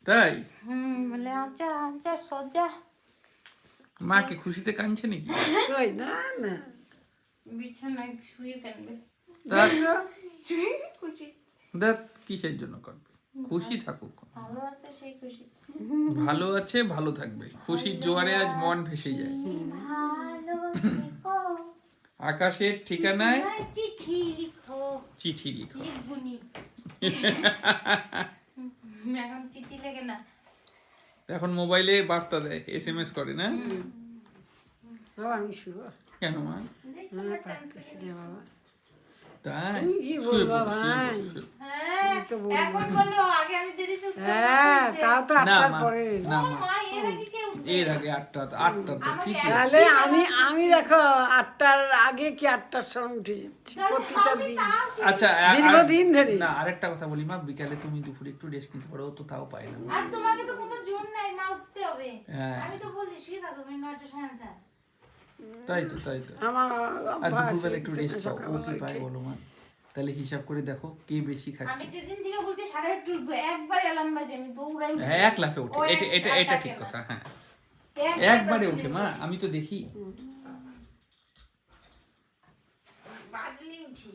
তাই বলে আচ্ছা আচ্ছা সোজা মা কি খুশিতে কাঁদছে নাকি? কই না না বিছানায় শুয়ে কাঁদবে তার শুয়ে খুশি দেখ কিসের জন্য করবে? খুশি থাকুক, ভালো আছে সেই খুশি ভালো আছে ভালো থাকবে, খুশির জোয়ারে আজ মন ভেসে যায়। ভালো থেকো আকাশের ঠিকানায় চিঠি লিখো চিঠি লিখো। লিখবুনি এখন চিঠি লেগে না এখন মোবাইলে বার্তা দেয়, SMS করে না? বাবা আমি শুভ কেন মা? না পারতেছি রে বাবা তাই তুমি কি শুয়ে বলবা পড়ো, শুয়ে ভাই? পড়ো, শুয়ে পড়ো। হ্যাঁ এখন বলো আগে আমি দেরিতে উঠতাম হ্যাঁ তাও তো না আটটার মা, পরে না মা, মা এর আগে কে উঠবে? এর আগে আটটা তো ঠিক আছে। তাহলে আমি দেখো 8টার আগে কি 8টার সময় উঠে যাচ্ছি প্রতিটা দিন আচ্ছা দীর্ঘদিন ধরে। না আরেকটা কথা বলি মা, বিকালে তুমি দুপুরে একটু রেস্ট নিতে পারো, ও তো তাও পায় না। আর তোমাকে তো কোনো জোর নাই মা উঠতে হবে হ্যাঁ। আমি তো বলছি শুয়ে থাকো তুমি 9টা 9:30 তাই তো আমার আর অভ্যাস দুপুরবেলা একটু হয়ে রেস্ট গেছে পাও, ও কি সকালবেলা পায় উঠে। বলো মা? তাহলে হিসাব করে দেখো কে বেশি আমি খাচ্ছে। যেদিন থেকে বলছি 8:30 উঠবো একবার অ্যালার্ম বাজে আমি দৌড়াই উঠি। হ্যাঁ, এক লাফে ওঠে, ও এটা এটা এক এটা লাফে ঠিক না। কথা। হ্যাঁ একবার একবারে বাজলে ওঠে মা, আমি তো দেখি। বাজলেই উঠি